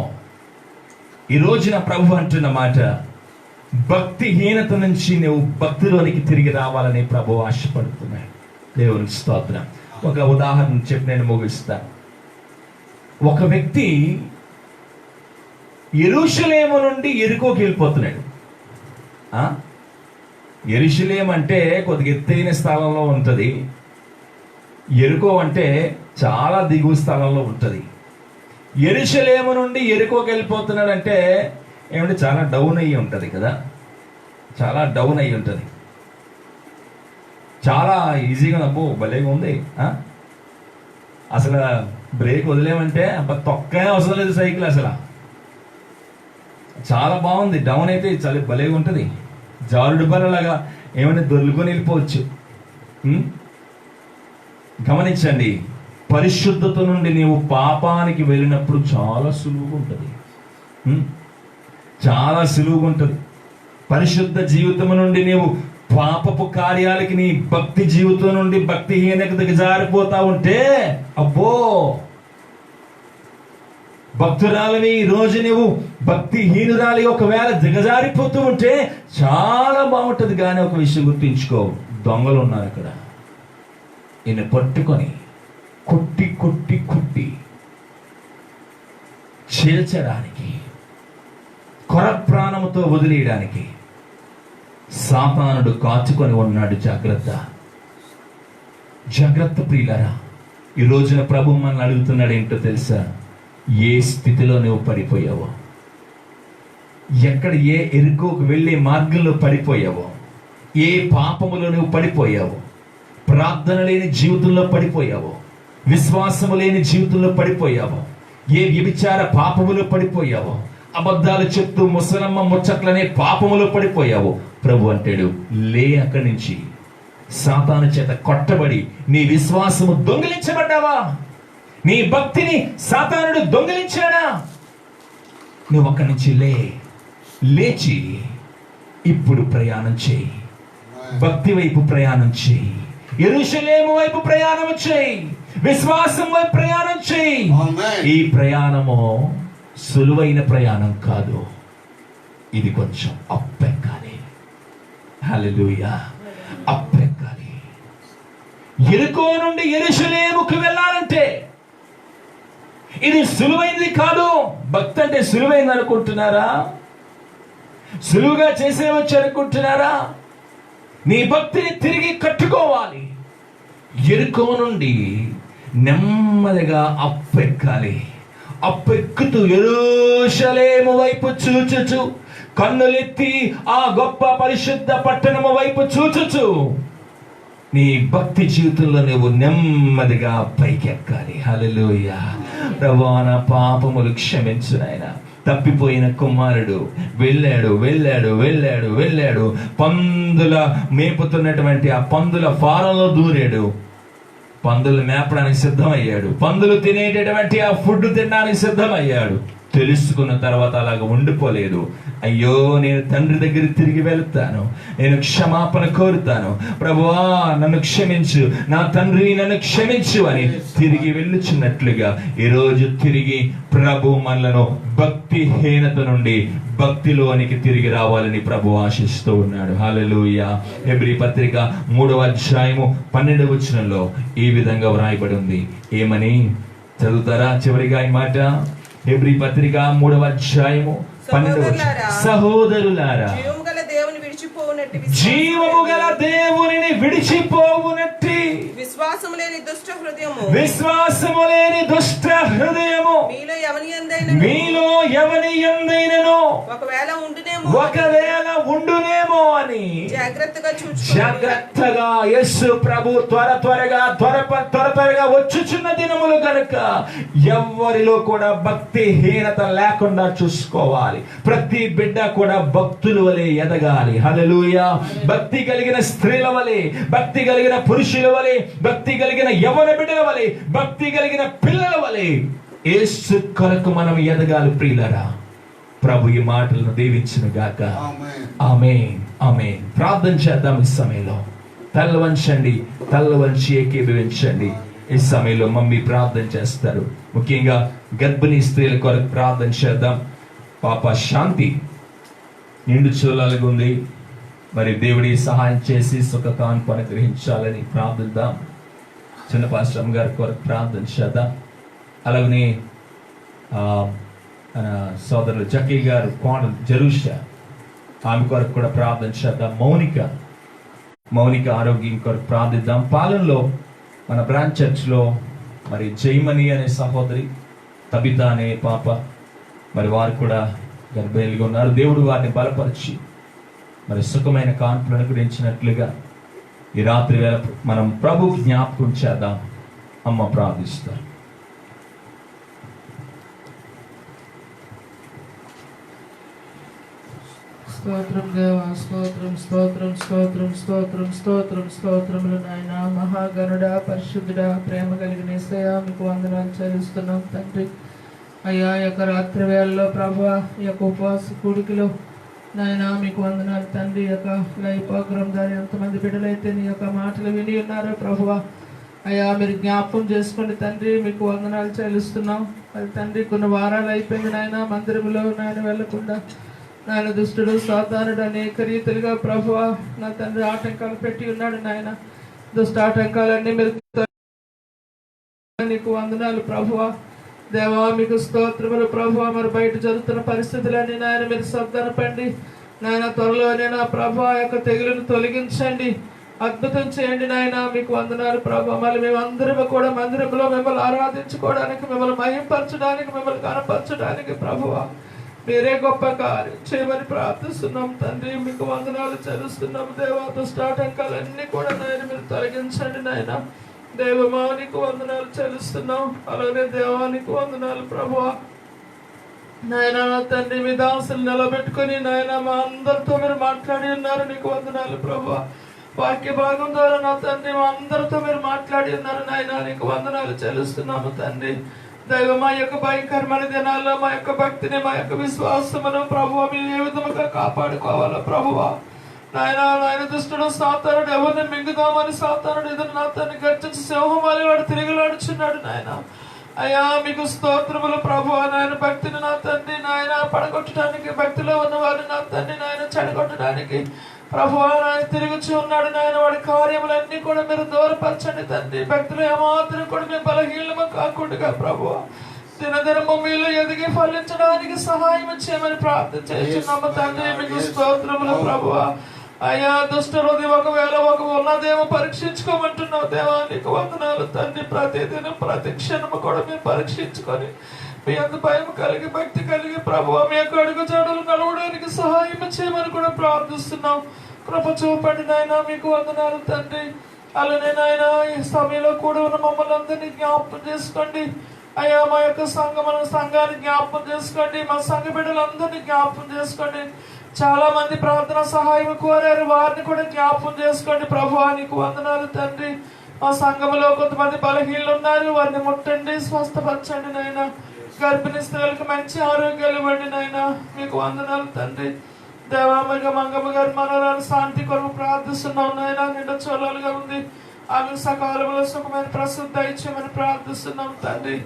ఈ రోజున ప్రభు అంటున్న మాట, భక్తిహీనత నుంచి నువ్వు భక్తిలోనికి తిరిగి రావాలని ప్రభు ఆశపడుతున్నాడు. దేవునికి స్తోత్రం. ఒక ఉదాహరణ చెప్పి నేను ముగిస్తాను. ఒక వ్యక్తి యెరూషలేము నుండి యెరికోకి వెళ్ళిపోతున్నాడు. యెరూషలేం అంటే కొద్దిగా ఎత్తైన స్థలంలో ఉంటుంది. యెరికో అంటే చాలా దిగువ స్థలంలో ఉంటుంది. యెరూషలేము నుండి యెరికోకి వెళ్ళిపోతున్నాడు అంటే ఏమంటే చాలా డౌన్ అయ్యి ఉంటుంది కదా, చాలా డౌన్ అయ్యి ఉంటుంది. చాలా ఈజీగా నవ్వు భలేగా ఉంది. అసలు బ్రేక్ వదిలేమంటే తొక్కే అవసరం లేదు సైకిల్. అసలు చాలా బాగుంది. డౌన్ అయితే చాలా భలేగా ఉంటుంది. జారుడు బల్లలాగా ఏమైనా దొర్లుకొని వెళ్ళిపోవచ్చు. గమనించండి, పరిశుద్ధత నుండి నీవు పాపానికి వెళ్ళినప్పుడు చాలా సులువుగా ఉంటుంది. చాలా సులువుగా ఉంటుంది. పరిశుద్ధ జీవితం నుండి నీవు పాపపు కార్యాలకి, నీ భక్తి జీవితం నుండి భక్తిహీనతకి జారిపోతా ఉంటే, అబ్బో భక్తురాలని ఈ రోజు నువ్వు భక్తిహీనురాలి ఒకవేళ దిగజారిపోతూ ఉంటే చాలా బాగుంటుంది. కానీ ఒక విషయం గుర్తుంచుకో, దొంగలు ఉన్నారు అక్కడ. ఈయన పట్టుకొని కొట్టి కొట్టి కొట్టి చీల్చడానికి, కొర ప్రాణముతో వదిలేయడానికి సాతానుడు కాచుకొని ఉన్నాడు. జాగ్రత్త, జాగ్రత్త ప్రియులారా. ఈ రోజున ప్రభు మనల్ని అడుగుతున్నాడు ఏంటో తెలుసా? ఏ స్థితిలో నువ్వు పడిపోయావో, ఎక్కడ ఏ ఎరుకోకు వెళ్ళే మార్గంలో పడిపోయావో, ఏ పాపములో నువ్వు పడిపోయావో, ప్రార్థన లేని జీవితంలో పడిపోయావో, విశ్వాసము లేని జీవితంలో పడిపోయావో, ఏ వ్యభిచార పాపములో పడిపోయావో, అబద్ధాలు చెప్తూ ముసలమ్మ ముచ్చట్లనే పాపములో పడిపోయావో, ప్రభు అంటాడు లే అక్కడి నుంచి. సాతాను చేత కొట్టబడి నీ విశ్వాసము దొంగిలించబడ్డావా? నీ భక్తిని సాతానుడు దొంగిలించాడా? నువ్వు అక్కడి నుంచి లేచి ఇప్పుడు ప్రయాణం చేయి. భక్తి వైపు ప్రయాణం చేయి. యెరూషలేము వైపు ప్రయాణం చేయి. విశ్వాసం వైపు ప్రయాణం చేయి. ఈ ప్రయాణము సులువైన ప్రయాణం కాదు. ఇది కొంచెం అప్పెక్కాలి. హల్లెలూయా, అప్పెక్కాలి. యెరికో నుండి యెరూషలేముకు వెళ్ళాలంటే ఇది సులువైనది కాదు. భక్తి అంటే సులువైంది అనుకుంటున్నారా? సులువుగా చేసేవచ్చు అనుకుంటున్నారా? నీ భక్తిని తిరిగి కట్టుకోవాలి. యెరికో నుండి నెమ్మదిగా అప్పెక్కాలి. అప్పెక్కుతూ యెరూషలేము వైపు చూచుచు, కన్నులెత్తి ఆ గొప్ప పరిశుద్ధ పట్టణము వైపు చూచుచు నీ భక్తి జీవితంలో నువ్వు నెమ్మదిగా పైకెక్కాలి. హల్లెలూయా. ప్రభువా, నా పాపములు క్షమించు నాయనా. తప్పిపోయిన కుమారుడు వెళ్ళాడు. పందుల మేపుతున్నటువంటి ఆ పందుల ఫారంలో దూరాడు. పందులు మేపడానికి సిద్ధమయ్యాడు. పందులు తినేటటువంటి ఆ ఫుడ్ తినడానికి సిద్ధమయ్యాడు. తెలుసుకున్న తర్వాత అలాగ ఉండిపోలేదు. అయ్యో, నేను తండ్రి దగ్గర తిరిగి వెళ్తాను, నేను క్షమాపణ కోరుతాను, ప్రభువా నన్ను క్షమించు, నా తండ్రి నన్ను క్షమించు అని తిరిగి వెళ్ళుచున్నట్లుగా ఈరోజు తిరిగి ప్రభు మనలను భక్తిహీనత నుండి భక్తిలోనికి తిరిగి రావాలని ప్రభు ఆశిస్తూ ఉన్నాడు. హల్లెలూయా. హెబ్రీ పత్రిక 3వ అధ్యాయము 12వ వచనంలో ఈ విధంగా వ్రాయబడి ఉంది. ఏమని చదువుతారా? చివరిగా ఈ మాట, హెబ్రీ పత్రిక 3వ అధ్యాయము 12వ వచనం. సహోదరులారా, జీవము గల దేవునిని విడిచిపోవునట్టి విశ్వాసము లేని దుష్ట హృదయము మీలో ఎవని యందైనను ఒకవేళ ఉండునేమో అని జాగ్రత్తగా చూచు. జాగ్రత్తగా యేసు ప్రభు త్వరగా వచ్చుచున్న దినములు కనుక ఎవరిలో కూడా భక్తిహీనత లేకుండా చూసుకోవాలి. ప్రతి బిడ్డ కూడా భక్తుల వలె ఎదగాలి. హల్లెలూయా. భక్తి కలిగిన స్త్రీల వలె, భక్తి కలిగిన పురుషుల వలె, భక్తి కలిగిన యవ్వన బిడ్డల వలె, భక్తి కలిగిన పిల్లల వలె యేసు కొరకు మనం ఎదగాలి ప్రియులరా. ప్రభు ఈ మాటలను దీవించును గాక. ఆమేన్, ఆమేన్. ప్రార్థన చేద్దాం. ఈ సమయంలో తల వంచి ఏకీభవించండి. ఈ సమయంలో మమ్మీ ప్రార్థన చేస్తారు. ముఖ్యంగా గర్భిణీ స్త్రీల కొరకు ప్రార్థన చేద్దాం. పాప శాంతి నిండు చూలాలుగా ఉంది. మరి దేవుడి సహాయం చేసి సుఖకాన్ని అనుగ్రహించాలని ప్రార్థిద్దాం. చిన్న పాస్టర్ గారి కొరకు ప్రార్థన చేద్దాం. అలాగనే సోదరులు జక్కీ గారు కోణం జరూషా, ఆమె కొరకు కూడా ప్రార్థన చేద్దాం. మౌనిక ఆరోగ్యం కొరకు ప్రార్థిద్దాం. పాలనలో మన బ్రాంచ్ చర్చ్లో మరి జైమణి అనే సహోదరి, తబిత అనే పాప, మరి వారు కూడా గర్భిణీలుగా ఉన్నారు. దేవుడు వారిని బలపరిచి మరి సుఖమైన కాన్పులను గురించినట్లుగా ఈ రాత్రి వేళ మనం ప్రభు జ్ఞాపకం చేద్దాం. అమ్మ ప్రార్థిస్తారు. స్తోత్రం దేవా, స్తోత్రం స్తోత్రం స్తోత్రం స్తోత్రం స్తోత్రం స్తోత్రములు నాయన. మహాగణుడా, పరిశుద్ధుడా, ప్రేమ కలిగిన యేసయ్యా, మీకు వందనాలు చెల్లిస్తున్నాం తండ్రి. అయ్యా, ఈ యొక్క రాత్రి వేళలో ప్రభువా, ఈ యొక్క ఉపవాస కూడికలో నాయన మీకు వందనాలు తండ్రి. ఈ యొక్క లైవ్ ప్రోగ్రామ్ ద్వారా ఎంతమంది బిడ్డలైతే నీ యొక్క మాటలు విని ఉన్నారో ప్రభువా, అయ్యా మీరు జ్ఞాపకం చేసుకోండి తండ్రి. మీకు వందనాలు చెల్లిస్తున్నాం. అది తండ్రి కొన్ని వారాలు అయిపోయింది నాయన మందిరంలో నాయన వెళ్ళకుండా. నాయన దుష్టుడు సాతానుడు అనేక రీతిలుగా ప్రభువా నా తండ్రి ఆటంకాలు పెట్టి ఉన్నాడు నాయన. దుష్ట ఆటంకాలన్నీ మీరు నీకు వందనాలు ప్రభువా. దేవా మీకు స్తోత్రములు ప్రభువా. మరి బయట జరుగుతున్న పరిస్థితులన్నీ నాయన మీరు సర్దనపండి నాయన. త్వరలోనే నా ప్రభువా యొక్క తెగులను తొలగించండి, అద్భుతం చేయండి నాయన. మీకు వందనాలు ప్రభువా. మళ్ళీ మేమందరము కూడా మందిరంలో మిమ్మల్ని ఆరాధించుకోవడానికి, మిమ్మల్ని మహింపరచడానికి, మిమ్మల్ని కనపరచడానికి ప్రభువా మీరే గొప్ప కార్యం చేయమని ప్రార్థిస్తున్నాం తండ్రి. మీకు వందనాలు చెల్లిస్తున్నాం దేవా. దుష్టాటంకాలన్నీ కూడా నాయన మీరు తొలగించండి నాయన. దేవమా నీకు వందనాలు చెల్లిస్తున్నాం. అలాగే దేవానికి వందనాలు ప్రభువా. నాయన తండ్రి మీ దాసులు నిలబెట్టుకుని నాయన మా అందరితో మీరు మాట్లాడి ఉన్నారు. నీకు వందనాలు ప్రభువా. వాక్య భాగం ద్వారా నా తండ్రి మా అందరితో మీరు మాట్లాడి ఉన్నారు నాయన. నీకు వందనాలు చెల్లిస్తున్నాము తండ్రి. దైవ మా యొక్క భయంకరమైన దినాల్లో మా యొక్క భక్తిని, మా యొక్క విశ్వాసమును ప్రభువా మీరు ఏ విధముగా కాపాడుకోవాలో ప్రభువా. నాయన దుష్టుడు సాతానుడు ఎవరిని మింగుదామని సాతానుడు ఎదురు నా తండ్రి గర్జించి సింహమాలి వాడు తిరిగిలాడుచున్నాడు నాయన. అయ్యా మీకు స్తోత్రములు ప్రభువా. నాయన భక్తిని నా తండ్రి నాయన పడగొట్టడానికి, భక్తిలో ఉన్న వారిని నా తండ్రి నాయన చెడగొట్టడానికి ప్రభువా నాయన తిరుగుచు ఉన్నాడు నాయన. వాడి కార్యములన్నీ కూడా మీరు దూరపరచండి తండ్రి. భక్తులు ఏమాత్రం కూడా మేము బలహీనము కాకుండా ప్రభువా దినదినము మీలో ఎదిగి ఫలించడానికి సహాయం చేయమని ప్రార్థన చేస్తున్నాము తండ్రి. మీకు స్తోత్రములు ప్రభువా. అయ్యా దుష్ట హృదయం ఒకవేళ ఉన్నదేమో పరీక్షించుకోమంటున్నావు దేవా. నీకు వందనాలు తండ్రి. ప్రతిదినం ప్రతి క్షణము కూడా మేము పరీక్షించుకొని మీ అంత భయం కలిగి, భక్తి కలిగి ప్రభువా మీ యొక్క అడుగు జాడలు నడవడానికి సహాయం చేయమని కూడా ప్రార్థిస్తున్నాం. కృప చూపండి నాయన. మీకు వందనాలు తండ్రి. అలానే నాయన ఈ సమయంలో కూడా ఉన్న మమ్మల్ని అందరినీ జ్ఞాపకం చేసుకోండి అయ్యా. మా యొక్క సంఘాన్ని జ్ఞాపకం చేసుకోండి. మా సంఘ బిడ్డలందరినీ జ్ఞాపకం చేసుకోండి. చాలా మంది ప్రార్థన సహాయం కోరారు, వారిని కూడా జ్ఞాపకం చేసుకోండి ప్రభువా. నీకు వందనాలు తండ్రి. మా సంఘంలో కొంతమంది బలహీనలు ఉన్నారు, వారిని ముట్టండి, స్వస్థపరచండి నాయన. గర్భిణీ స్త్రీలకు మంచి ఆరోగ్యాలు ఇవ్వండి నాయన. మీకు వందనాలు తండ్రి. దేవామగ మంగమ్మ గారి మనోరాలు శాంతి కొరకు ప్రార్థిస్తున్నాం నాయన. నిండా చోళాలుగా ఉంది, ఆమె సకాలంలో సుఖమైన ప్రసూతి దయచేయమని ప్రార్థిస్తున్నాం తండ్రి.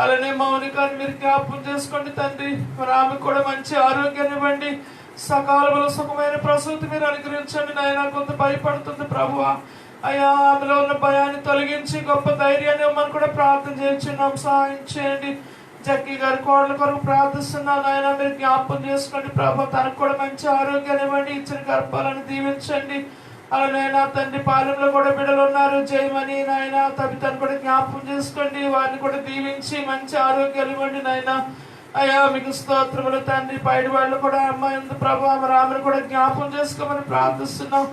అలానే మౌనికాన్ని మీరు జ్ఞాపకం చేసుకోండి తండ్రి. మరి ఆమె కూడా మంచి ఆరోగ్యాన్ని ఇవ్వండి, సకాలంలో సుఖమైన ప్రసూతి మీరు అనుగ్రహించండి నాయన. కొంత భయపడుతుంది ప్రభువా. అయ్యా ఆమెలో ఉన్న భయాన్ని తొలగించి గొప్ప ధైర్యాన్ని ఇవ్వమని కూడా ప్రార్థన చేయించున్నాం. సహాయం చేయండి. జక్కీ గారి కోడల కొరకు ప్రార్థిస్తున్నాను నాయన. మీరు జ్ఞాపకం చేసుకోండి ప్రభు. తనకు కూడా మంచి ఆరోగ్యాన్ని ఇవ్వండి, ఇచ్చిన గర్భాలను దీవించండి. అలానే నా తండ్రి పాలెంలో కూడా బిడ్డలు ఉన్నారు, జయమని నాయన. తను కూడా జ్ఞాపకం చేసుకోండి, వారిని కూడా దీవించి మంచి ఆరోగ్యాలు ఇవ్వండి నాయన. అయ్యా మీకు స్తోత్రములు తండ్రి. బయట వాళ్ళు కూడా అమ్మాయి ఉంది ప్రభా, మరి ఆమెను కూడా జ్ఞాపం చేసుకోమని ప్రార్థిస్తున్నాం.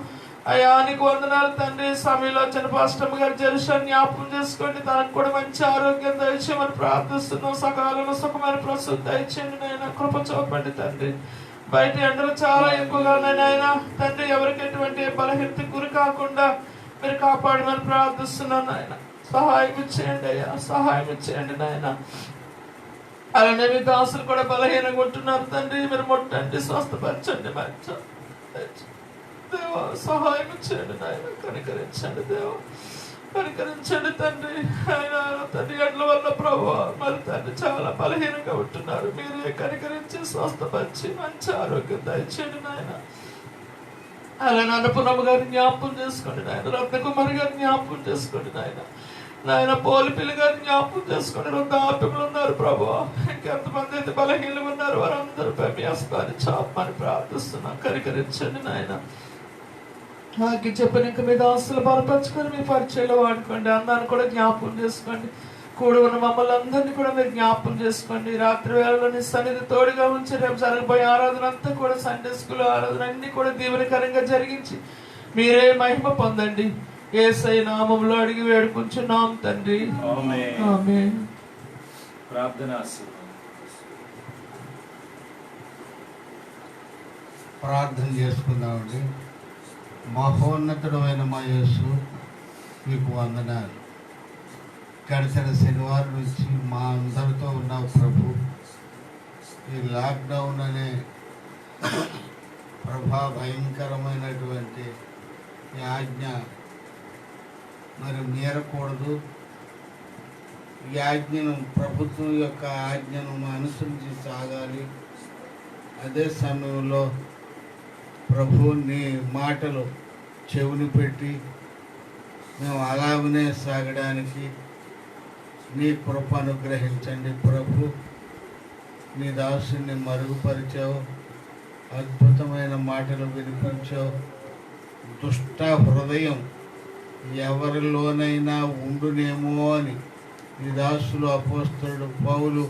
అయ్యా నీకు వందనాలు తండ్రి. సమయంలో వచ్చిన పాస్టమ్ గారు జెరూసలేం జ్ఞాపకం చేసుకోండి, తనకు కూడా మంచి ఆరోగ్యం దయచేయమని ప్రార్థిస్తున్నాం. సకాలంలో సుఖమైన ప్రసూతి దయచేయండి నాయన, కృప చూపండి తండ్రి. బయట ఎండలు చాలా ఎక్కువగా ఉన్నాయి నాయన తండ్రి. ఎవరికి ఎటువంటి బలహీనతకు గురి కాకుండా మీరు కాపాడమని ప్రార్థిస్తున్నాను నాయన. సహాయం ఇచ్చేయండి అయ్యా, సహాయం ఇచ్చేయండి నాయన. అలానే మీ దాసులు కూడా బలహీనంగా ఉంటున్నారు తండ్రి, మీరు ముట్టండి, స్వస్థపరచండి, దేవా సహాయం ఇచ్చేయండి నాయన. కనికరించండి దేవా, కనికరించండి తండ్రి. ఆయన తండ్రి ఎడ్ల వల్ల ప్రభు మరి తండ్రి చాలా బలహీనంగా ఉంటున్నారు, మీరే కనికరించి స్వస్థపరిచి మంచి ఆరోగ్యం దయచేయండి నాయన. అలానే అన్నపూర్ణమ్మ గారిని జ్ఞాపకం చేసుకోండి నాయన. రత్నకుమారి గారిని జ్ఞాపకం చేసుకోండి నాయన. నాయన పోలిపిల్లి గారిని జ్ఞాపకం చేసుకోండి. వృద్ధాప్యములు ఉన్నారు ప్రభు, ఇంకెంతమంది అయితే బలహీనలు ఉన్నారు వారందరిపై మీ హస్తాన్ని చాపమని ప్రార్థిస్తున్నాం. కనికరించండి నాయన. నాకు చెప్పిన ఇంకా మీ దాసులు బలపరచుకొని మీ పరిచయంలో వాడుకోండి. అందరిని కూడా జ్ఞాపకం చేసుకోండి. కూడి ఉన్న మమ్మల్ని అందరినీ కూడా మీరు జ్ఞాపకం చేసుకోండి. రాత్రి వేళలో నీ సన్నిధి తోడుగా ఉంచి రేపు జరగబోయే ఆరాధన అంతా కూడా సండే స్కూల్ ఆరాధన అన్ని కూడా దీవెనకరంగా జరిగించి మీరే మహిమ పొందండి. యేసయ్య నామములో అడిగి వేడుకుంటున్నాం తండ్రి, ఆమేన్. ప్రార్థన చేసుకుందామండి. మహోన్నతుడమైన మా యేసు మీకు వందనాలు. గడిచిన శనివారం నుంచి మా అందరితో ఉన్నావు ప్రభు. ఈ లాక్డౌన్ అనే భయంకరమైనటువంటి ఈ ఆజ్ఞ మరి మీరకూడదు. ఈ ఆజ్ఞను, ప్రభుత్వం యొక్క ఆజ్ఞను అనుసరించి సాగాలి. అదే సమయంలో ప్రభు నీ మాటలు చెవుని పెట్టి మేము అలాగనే సాగడానికి నీ కృప అనుగ్రహించండి ప్రభు. నీ దాసుని మరుగుపరిచావు, అద్భుతమైన మాటలు వినిపించావు. దుష్ట హృదయం ఎవరిలోనైనా ఉండునేమో అని నీ దాసులు అపోస్తలుడు పౌలు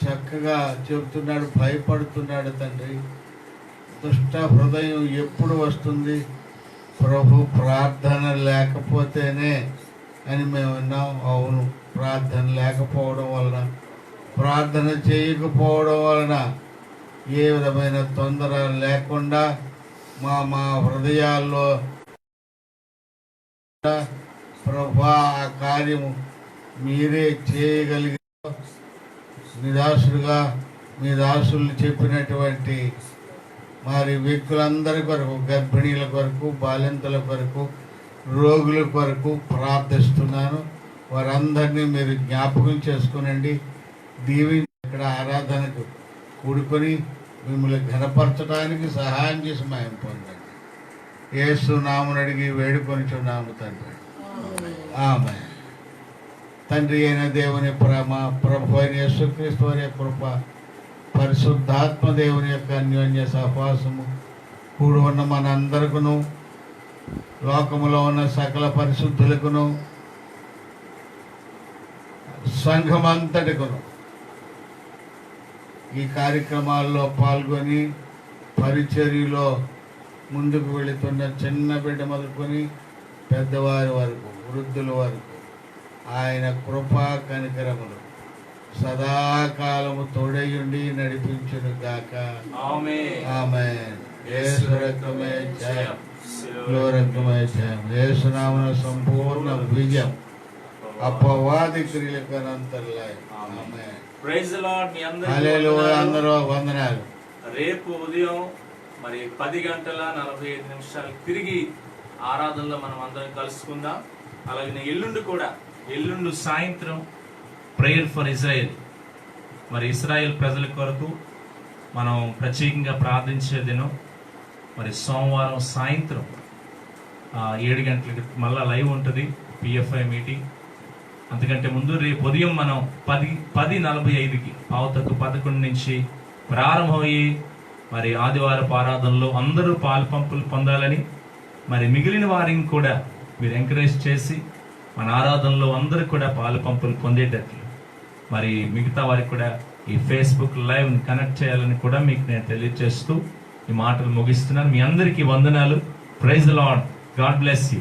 చక్కగా చెబుతున్నాడు, భయపడుతున్నాడు తండ్రి. దుష్ట హృదయం ఎప్పుడు వస్తుంది ప్రభు? ప్రార్థన లేకపోతేనే అని మేము విన్నాం. అవును, ప్రార్థన లేకపోవడం వలన, ప్రార్థన చేయకపోవడం వలన ఏ విధమైన తొందర లేకుండా మా హృదయాల్లో ప్రభా ఆ కార్యము మీరే చేయగలిగారు. నిదాసులుగా మీ దాసులు చెప్పినటువంటి మరి వ్యక్తులందరి కొరకు, గర్భిణీల కొరకు, బాలింతల కొరకు, రోగుల కొరకు ప్రార్థిస్తున్నాను. వారందరినీ మీరు జ్ఞాపకం చేసుకునండి, దీవించి ఇక్కడ ఆరాధనకు కూడుకొని మిమ్మల్ని ఘనపరచడానికి సహాయం చేసి మహిమ పొందండి. యేసు నామమున అడిగి వేడుకొనిచున్నాము తండ్రి, ఆమేన్. తండ్రి అయిన దేవుని ప్రేమ, ప్రభు అయిన యేసుక్రీస్తు వారి కృప, పరిశుద్ధాత్మ దేవుని యొక్క అన్యోన్య సహవాసము కూడి ఉన్న మనందరికను, లోకములో ఉన్న సకల పరిశుద్ధులకును, సంఘమంతటికును, ఈ కార్యక్రమాల్లో పాల్గొని పరిచర్యలో ముందుకు వెళుతున్న చిన్న బిడ్డ మొదలుకొని పెద్దవారి వరకు, వృద్ధుల వరకు ఆయన కృపా కనికరములు సదాకాలము తోడయుండి నడిపించును గాక. ఆమేన్. యేసు రక్తమే జయం, రక్తమే జయం. యేసు నామమున సంపూర్ణ విజయం, అపవాది క్రియలకు అనంతర్లయం. ఆమేన్. Praise the Lord. మీ హల్లెలూయా. అందరూ వందనాలు. రేపు ఉదయం మరి 10:45 తిరిగి ఆరాధనలో మనం అందరం కలుసుకుందాం. అలాగే ఎల్లుండి సాయంత్రం ప్రేయర్ ఫర్ ఇజ్రాయెల్, మరి ఇజ్రాయెల్ ప్రజల కొరకు మనం ప్రత్యేకంగా ప్రార్థించే దినం. మరి సోమవారం సాయంత్రం 7 గంటలకి మళ్ళా లైవ్ ఉంటుంది పిఎఫ్ఐ మీటింగ్. అంతకంటే ముందు రేపు ఉదయం మనం 10:45కి 10:11 నుంచి ప్రారంభమయ్యి మరి ఆదివారపు ఆరాధనలో అందరూ పాలుపంపులు పొందాలని, మరి మిగిలిన వారిని కూడా మీరు ఎంకరేజ్ చేసి మన ఆరాధనలో అందరూ కూడా పాలుపంపులు పొందేటట్లు మరి మిగతా వారికి కూడా ఈ ఫేస్బుక్ లైవ్ కనెక్ట్ చేయాలని కూడా మీకు నేను తెలియజేస్తూ ఈ మాటలు ముగిస్తున్నాను. మీ అందరికీ వందనాలు. Praise the lord. God bless you.